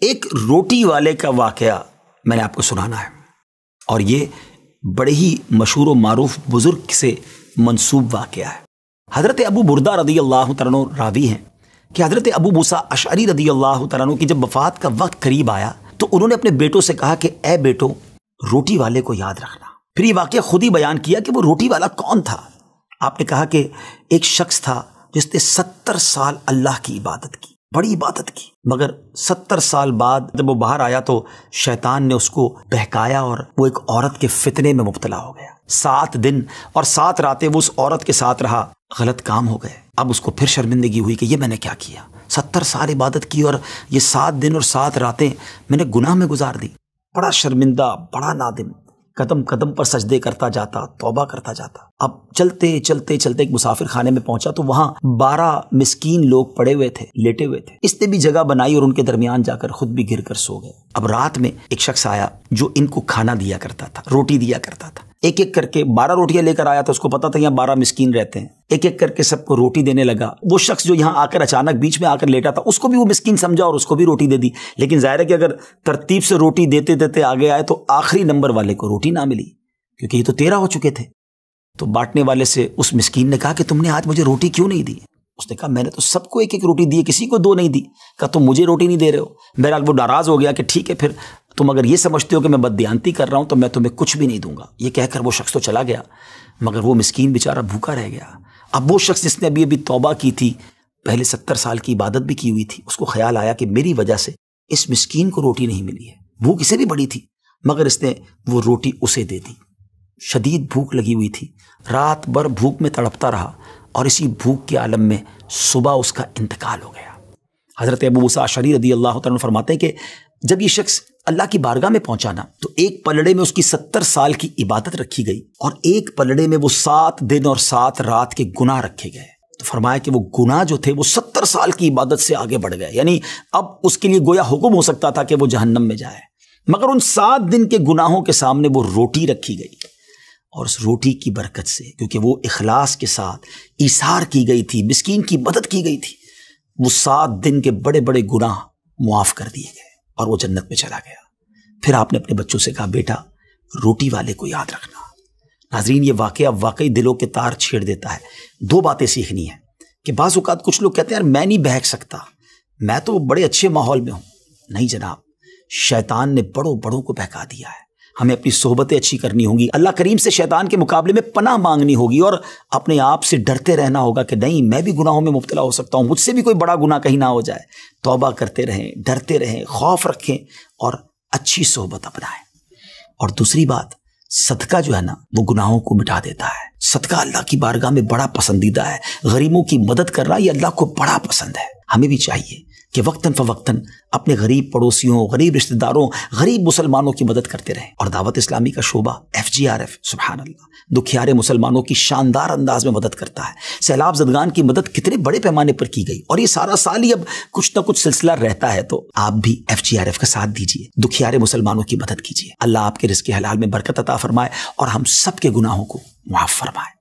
ایک روٹی والے کا واقعہ میں نے آپ کو سنانا ہے، اور یہ بڑے ہی مشہور و معروف بزرگ سے منسوب واقعہ ہے۔ حضرت ابو بردہ رضی اللہ تعالیٰ عنہ راوی ہیں کہ حضرت ابو موسیٰ اشعری رضی اللہ تعالیٰ عنہ کی جب وفات کا وقت قریب آیا تو انہوں نے اپنے بیٹوں سے کہا کہ اے بیٹو، روٹی والے کو یاد رکھنا۔ پھر یہ واقعہ خود ہی بیان کیا کہ وہ روٹی والا کون تھا۔ آپ نے کہا کہ ایک شخص تھا جس نے 70 سال اللہ کی عبادت کی، بڑی عبادت کی، مگر 70 سال بعد جب وہ باہر آیا تو شیطان نے اس کو بہکایا اور وہ ایک عورت کے فتنے میں مبتلا ہو گیا۔ 7 دن اور 7 راتیں وہ اس عورت کے ساتھ رہا، غلط کام ہو گئے۔ اب اس کو پھر شرمندگی ہوئی کہ یہ میں نے کیا کیا، 70 سال عبادت کی اور یہ 7 دن اور 7 راتیں میں نے گناہ میں گزار دی۔ بڑا شرمندہ، بڑا نادم، قدم قدم پر سجدے کرتا جاتا، توبہ کرتا جاتا۔ اب چلتے چلتے چلتے ایک مسافر خانے میں پہنچا تو وہاں 12 مسکین لوگ پڑے ہوئے تھے، لیٹے ہوئے تھے۔ اس نے بھی جگہ بنائی اور ان کے درمیان جا کر خود بھی گر کر سو گئے۔ اب رات میں ایک شخص آیا جو ان کو کھانا دیا کرتا تھا، روٹی دیا کرتا تھا۔ ایک ایک کر کے 12 روٹیاں لے کر آیا تھا، اس کو پتا تھا یہاں 12 مسکین رہتے ہیں۔ ایک ایک کر کے سب کو روٹی دینے لگا۔ وہ شخص جو یہاں آ کر اچانک بیچ میں آ کر لیٹا تھا، اس کو بھی وہ مسکین سمجھا اور اس کو بھی روٹی دے دی۔ لیکن ظاہر ہے کہ اگر ترتیب سے روٹی دیتے دیتے آگے آئے تو آخری نمبر والے کو روٹی نہ ملی، کیونکہ یہ تو 13 ہو چکے تھے۔ تو بانٹنے والے سے اس مسکین نے کہا کہ تم نے آج مجھے روٹی کیوں نہیں دی؟ اس نے کہا میں نے تو سب کو ایک ایک روٹی دی ہے، کسی کو 2 نہیں دی۔ کہا تم مجھے روٹی نہیں دے رہے ہو۔ بہرحال وہ ناراض ہو گیا کہ ٹھیک ہے، پھر تم اگر یہ سمجھتے ہو کہ میں بددیانتی کر رہا ہوں تو میں تمہیں کچھ بھی نہیں دوں گا۔ یہ کہہ کر وہ شخص تو چلا گیا، مگر وہ مسکین بیچارہ بھوکا رہ گیا۔ اب وہ شخص جس نے ابھی توبہ کی تھی، پہلے 70 سال کی عبادت بھی کی ہوئی تھی، اس کو خیال آیا کہ میری وجہ سے اس مسکین کو روٹی نہیں ملی ہے۔ بھوک اسے بھی بڑی تھی، مگر اس نے وہ روٹی اسے دے دی۔ شدید بھوک لگی ہوئی تھی، رات بھر بھوک میں تڑپتا رہا، اور اسی بھوک کے عالم میں صبح اس کا انتقال ہو گیا۔ حضرت ابو موسیٰ اشعری رضی اللہ تعالیٰ عنہ فرماتے ہیں کہ جب یہ شخص اللہ کی بارگاہ میں پہنچا نا تو ایک پلڑے میں اس کی 70 سال کی عبادت رکھی گئی، اور ایک پلڑے میں وہ 7 دن اور 7 رات کے گناہ رکھے گئے۔ تو فرمایا کہ وہ گناہ جو تھے وہ 70 سال کی عبادت سے آگے بڑھ گئے، یعنی اب اس کے لیے گویا حکم ہو سکتا تھا کہ وہ جہنم میں جائے، مگر ان 7 دن کے گناہوں کے سامنے وہ روٹی رکھی گئی، اور اس روٹی کی برکت سے، کیونکہ وہ اخلاص کے ساتھ ایثار کی گئی تھی، مسکین کی مدد کی گئی تھی، وہ 7 دن کے بڑے بڑے گناہ معاف کر دیے گئے اور وہ جنت میں چلا گیا۔ پھر آپ نے اپنے بچوں سے کہا بیٹا روٹی والے کو یاد رکھنا۔ ناظرین یہ واقعہ واقعی دلوں کے تار چھیڑ دیتا ہے۔ 2 باتیں سیکھنی ہیں کہ بعض اوقات کچھ لوگ کہتے ہیں یار میں نہیں بہک سکتا، میں تو بڑے اچھے ماحول میں ہوں۔ نہیں جناب، شیطان نے بڑوں بڑوں کو بہکا دیا ہے۔ ہمیں اپنی صحبتیں اچھی کرنی ہوں گی، اللہ کریم سے شیطان کے مقابلے میں پناہ مانگنی ہوگی، اور اپنے آپ سے ڈرتے رہنا ہوگا کہ نہیں میں بھی گناہوں میں مبتلا ہو سکتا ہوں، مجھ سے بھی کوئی بڑا گناہ کہیں نہ ہو جائے۔ توبہ کرتے رہیں، ڈرتے رہیں، خوف رکھیں اور اچھی صحبت اپنائیں۔ اور دوسری بات، صدقہ جو ہے نا وہ گناہوں کو مٹا دیتا ہے۔ صدقہ اللہ کی بارگاہ میں بڑا پسندیدہ ہے، غریبوں کی مدد کرنا یہ اللہ کو بڑا پسند ہے۔ ہمیں بھی چاہیے کہ وقتاً فوقتاً اپنے غریب پڑوسیوں، غریب رشتہ داروں، غریب مسلمانوں کی مدد کرتے رہیں۔ اور دعوت اسلامی کا شعبہ FGRF سبحان اللہ دکھیارے مسلمانوں کی شاندار انداز میں مدد کرتا ہے۔ سیلاب زدگان کی مدد کتنے بڑے پیمانے پر کی گئی، اور یہ سارا سال ہی اب کچھ نہ کچھ سلسلہ رہتا ہے، تو آپ بھی FGRF کا ساتھ دیجیے، دکھیارے مسلمانوں کی مدد کیجیے۔ اللہ آپ کے رزق حلال میں برکت عطا فرمائے اور ہم سب کے گناہوں کو معاف فرمائے۔